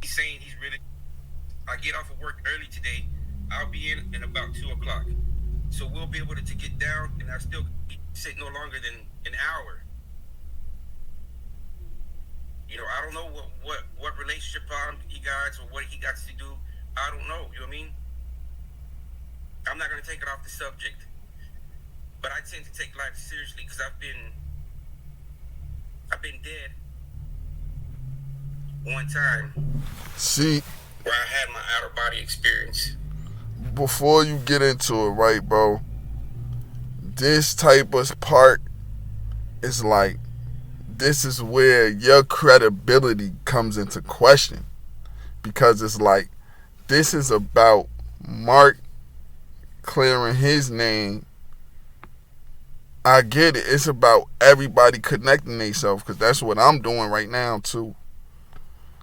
He's saying he's really. I get off of work early today. I'll be in about 2 o'clock. So we'll be able to get down, and I still sit no longer than an hour. I don't know what relationship problem he got or what he got to do. I don't know. You know what I mean? I'm not gonna take it off the subject, but I tend to take life seriously because I've been dead one time. See, where I had my outer body experience. before you get into it, right, bro? This type of part is like, this is where your credibility comes into question, because it's like, this is about Mark clearing his name. I get it. It's about everybody connecting themselves, because that's what I'm doing right now too.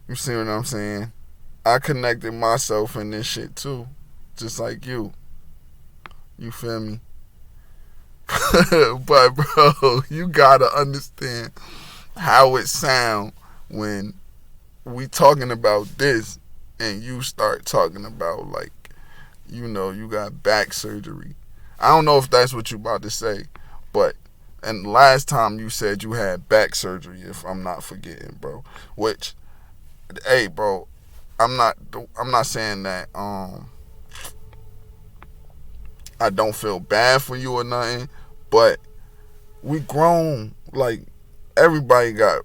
You see what I'm saying? I connected myself in this shit too, just like you. You feel me? But bro, you gotta understand how it sound when we talking about this, and you start talking about, like, you got back surgery. I don't know if that's what you about to say, but and last time you said you had back surgery, if I'm not forgetting, bro. Which, hey, bro, I'm not saying that I don't feel bad for you or nothing, but we grown. Like, everybody got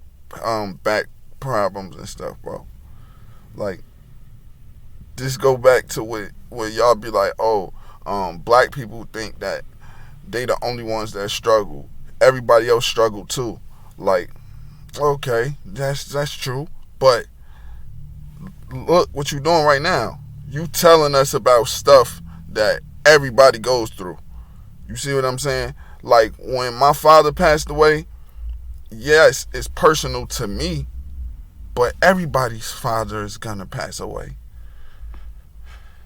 back problems and stuff, bro. Like, just go back to what y'all be like, oh, black people think that they the only ones that struggle. Everybody else struggle too. Like, okay, that's true. But look what you doing right now. You telling us about stuff that everybody goes through. You see what I'm saying? Like, when my father passed away, yes, it's personal to me, but everybody's father is gonna pass away.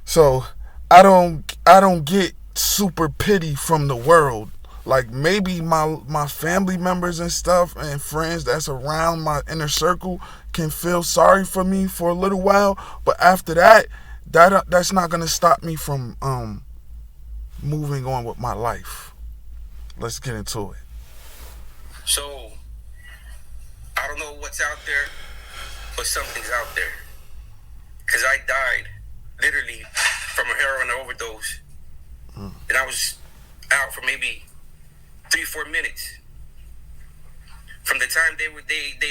So I don't get super pity from the world. Like, maybe my family members and stuff and friends that's around my inner circle can feel sorry for me for a little while, but after that, that's not gonna stop me from moving on with my life. Let's get into it. So I don't know what's out there, but something's out there. Because I died literally from a heroin overdose. And I was out for maybe 3-4 minutes. From the time they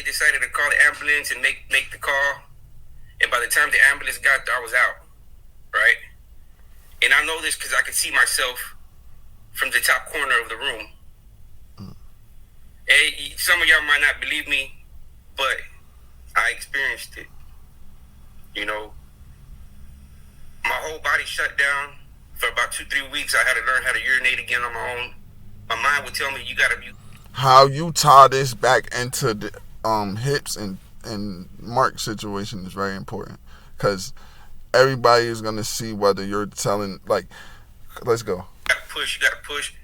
decided to call the ambulance and make the call, and by the time the ambulance got there, I was out, right? And I know this because I can see myself from the top corner of the room. And some of y'all might not believe me, but I experienced it. My whole body shut down for about 2-3 weeks. I had to learn how to urinate again on my own. My mind would tell me, you gotta be. How you tie this back into the hips and Mark situation is very important, because everybody is gonna see whether you're telling, like, let's go. You gotta push,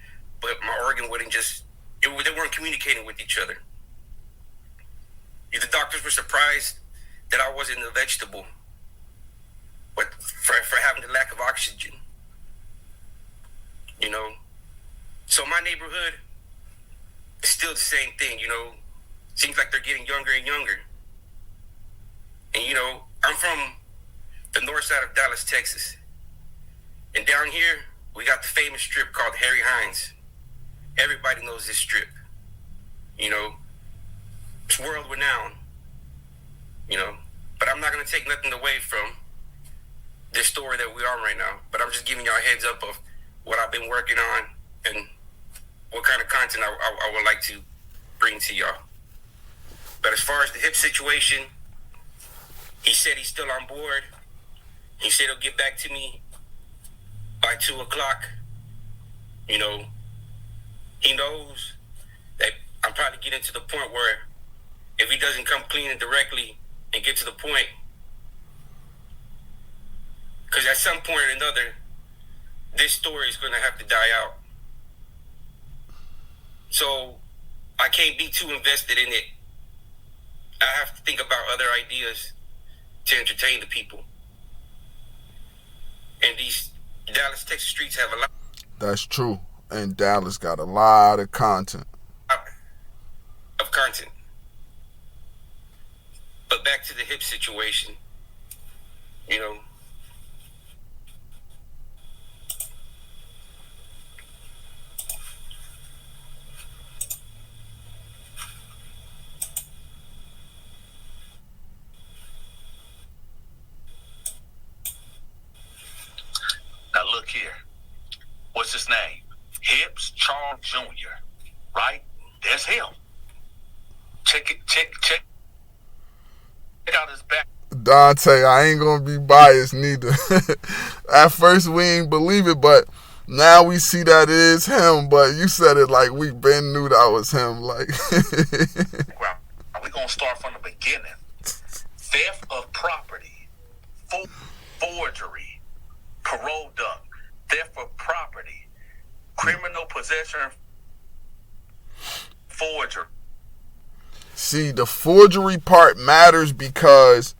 but my organ wouldn't they weren't communicating with each other. The doctors were surprised that I wasn't a vegetable, but for having the lack of oxygen. So my neighborhood is still the same thing. Seems like they're getting younger and younger. And I'm from the north side of Dallas, Texas, and down here we got the famous strip called Harry Hines. Everybody knows this strip. It's world renowned. But I'm not gonna take nothing away from this story that we're on right now. But I'm just giving y'all a heads up of what I've been working on and what kind of content I would like to bring to y'all. But as far as the hip situation, he said he's still on board. He said he'll get back to me by 2 o'clock. He knows that I'm probably getting to the point where if he doesn't come clean and directly and get to the point, because at some point or another, this story is going to have to die out. So I can't be too invested in it. I have to think about other ideas to entertain the people. And these Dallas, Texas streets have a lot. That's true. And Dallas got a lot of content. Of content. But back to the hip situation, you know. Now look here. What's his name? Hips Charles Jr., right? There's him. Check out his back. Dante, I ain't gonna be biased neither. At first we ain't believe it, but now we see that it is him. But you said it like we been knew that was him. Like we're gonna start from the beginning. Theft of property, forgery, parole dump, theft of property, criminal possession, forgery. See, the forgery part matters because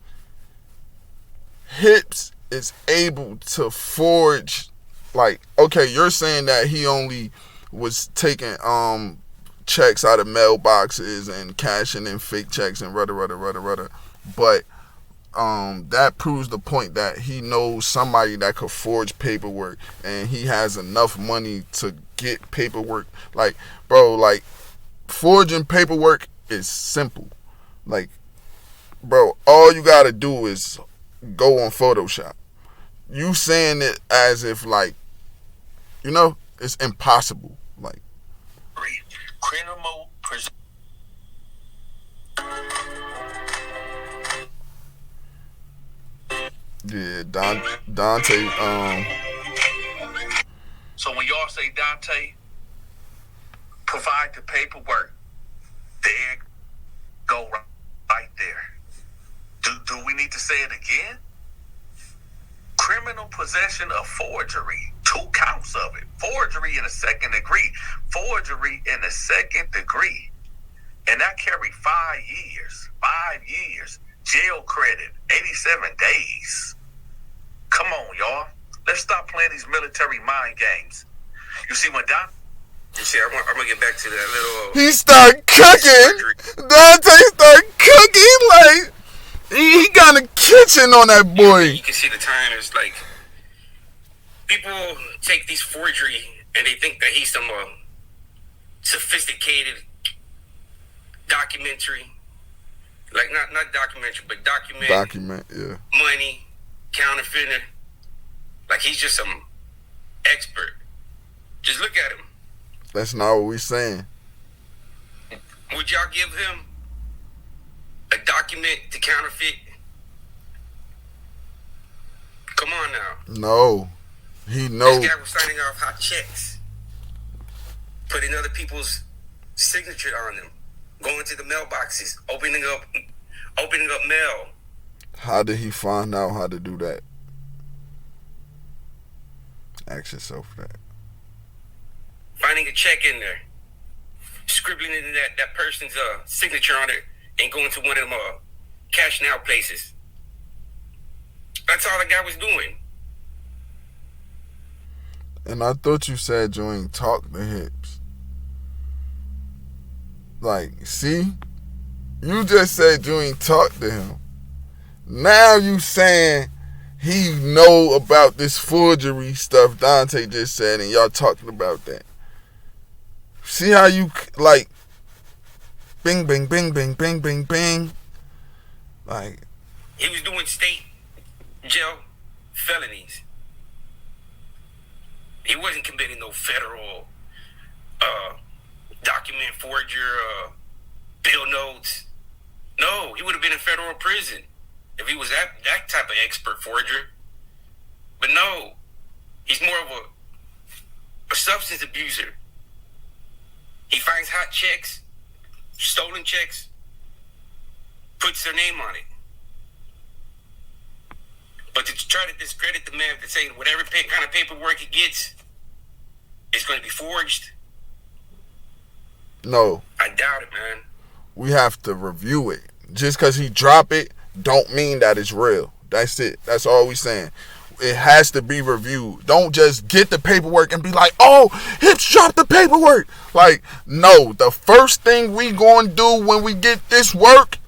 Hips is able to forge. Like, okay, you're saying that he only was taking checks out of mailboxes and cashing in fake checks and rudder. But that proves the point that he knows somebody that could forge paperwork, and he has enough money to get paperwork. Like, bro, like forging paperwork is simple. Like, bro, all you gotta do is go on Photoshop. You saying it as if, like, you know, it's impossible. Like, criminal yeah, Dante. So when y'all say Dante, provide the paperwork, there go right there. Do we need to say it again? Criminal possession of forgery, 2 counts of it. Forgery in the second degree. Forgery in the second degree. And that carried 5 years. 5 years. Jail credit, 87 days. Come on, y'all. Let's stop playing these military mind games. You see, when Don... You see, I'm going to get back to that little... He start cooking. Dante start cooking. Like, he got a kitchen on that boy. You can see the timers. Like, people take these forgery and they think that he's some sophisticated documentary. Like, not documentary, but document, yeah. Money, counterfeiting. Like, he's just some expert. Just look at him. That's not what we saying. Would y'all give him a document to counterfeit? Come on now. No. He knows. This guy was signing off hot checks, putting other people's signature on them, going to the mailboxes, opening up mail. How did he find out how to do that? Ask yourself that. Finding a check in there, scribbling in that person's signature on it, and going to one of them cash now places. That's all the guy was doing. And I thought you said you ain't talk to Hips. Like, see? You just said you ain't talk to him. Now you saying he know about this forgery stuff Dante just said, and y'all talking about that. See how you, like, bing, bing, bing, bing, bing, bing, bing. Like, he was doing state jail felonies. He wasn't committing no federal document forger, bill notes. No, he would have been in federal prison if he was that type of expert forger. But no, he's more of a substance abuser. He finds hot checks, stolen checks, puts their name on it. But to try to discredit the man for saying whatever kind of paperwork he gets is going to be forged. No. I doubt it, man. We have to review it. Just because he drop it don't mean that it's real. That's it. That's all we saying. It has to be reviewed. Don't just get the paperwork and be like, oh, Hips dropped the paperwork. Like, no. The first thing we gonna do when we get this work,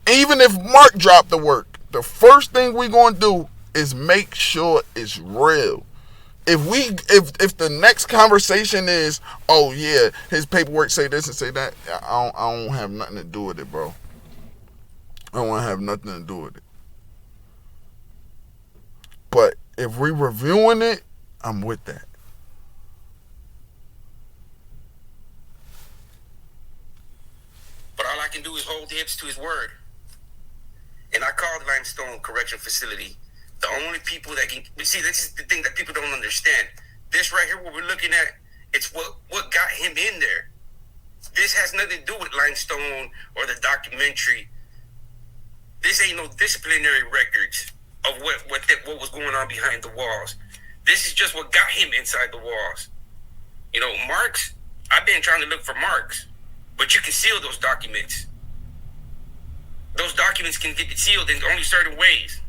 even if Mark dropped the work, the first thing we gonna do is make sure it's real. If the next conversation is, oh yeah, his paperwork say this and say that, I don't have nothing to do with it, bro. I don't want to have nothing to do with it. But if we reviewing it, I'm with that. But all I can do is hold Hips to his word. And I called Limestone Correction Facility. The only people that can see, this is the thing that people don't understand. This right here, what we're looking at, it's what got him in there. This has nothing to do with Limestone or the documentary. This ain't no disciplinary records of what was going on behind the walls. This is just what got him inside the walls. You know, marks, I've been trying to look for marks, but you can seal those documents. Those documents can get sealed in only certain ways,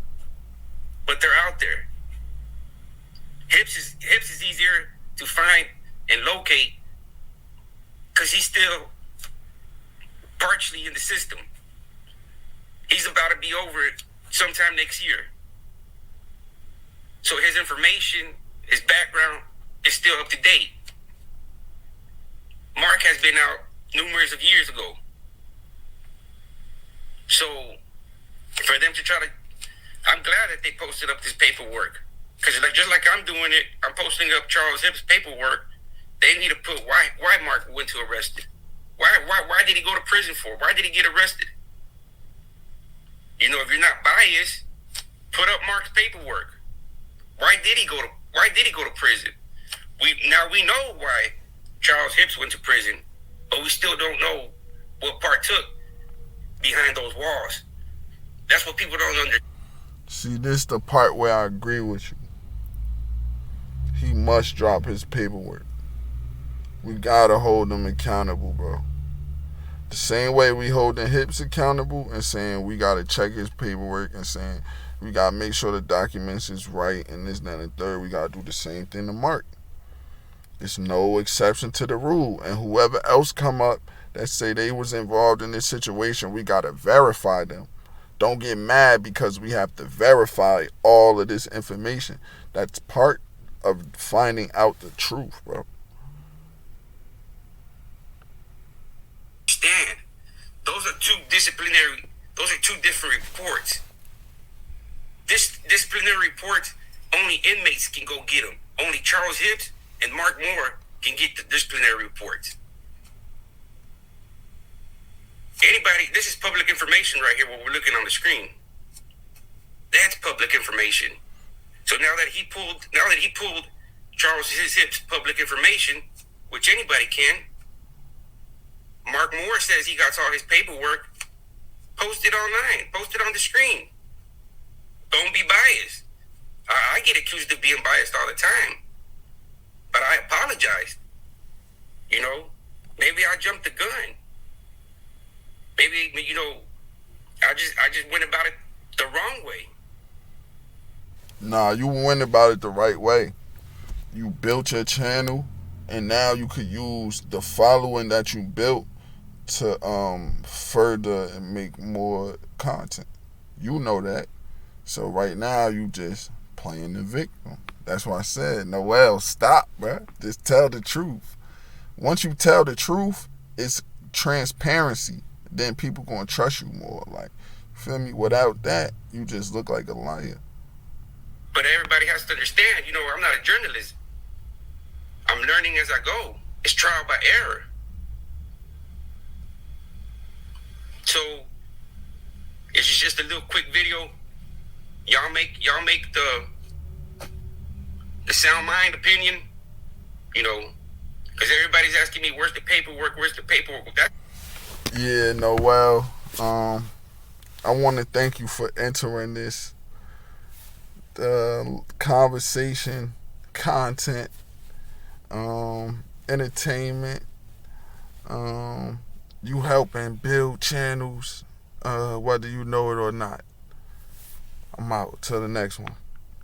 but they're out there. Hips is easier to find and locate because he's still partially in the system. He's about to be over it sometime next year. So his information, his background is still up to date. Mark has been out numerous of years ago. So for them to try to, I'm glad that they posted up this paperwork. Because just like I'm doing it, I'm posting up Charles Hips' paperwork. They need to put why Mark went to arrested. Why did he go to prison for? Why did he get arrested? You know, if you're not biased, put up Mark's paperwork. Why did he go to prison? We know why Charles Hips went to prison, but we still don't know what part took behind those walls. That's what people don't understand. See, this is the part where I agree with you. He must drop his paperwork. We gotta hold him accountable, bro. The same way we holding Hips accountable and saying we gotta check his paperwork and saying we gotta make sure the documents is right and this, that, and the third. We gotta do the same thing to Mark. It's no exception to the rule. And whoever else come up that say they was involved in this situation, we gotta verify them. Don't get mad because we have to verify all of this information. That's part of finding out the truth, bro. Understand? Those are two different reports. This disciplinary report, only inmates can go get them. Only Charles Hips and Mark Moore can get the disciplinary reports. Anybody, this is public information right here, what we're looking on the screen. That's public information. So now that he pulled Charles Hips' public information, which anybody can, Mark Moore says he got all his paperwork posted online, posted on the screen. Don't be biased. I get accused of being biased all the time, but I apologize. You know, maybe I jumped the gun. Maybe, you know, I just went about it the wrong way. Nah, you went about it the right way. You built your channel, and now you could use the following that you built to further and make more content. You know that. So right now you just playing the victim. That's why I said, Noel, stop, bro. Just tell the truth. Once you tell the truth, it's transparency. Then people gonna trust you more. Like, feel me? Without that, you just look like a liar. But everybody has to understand, you know, I'm not a journalist. I'm learning as I go. It's trial by error. So it's just a little quick video. Y'all make the sound mind opinion, you know, because everybody's asking me, where's the paperwork? Where's the paperwork? Yeah, Noel. I want to thank you for entering this conversation, content, entertainment. You helping build channels. whether you know it or not. I'm out. Till the next one.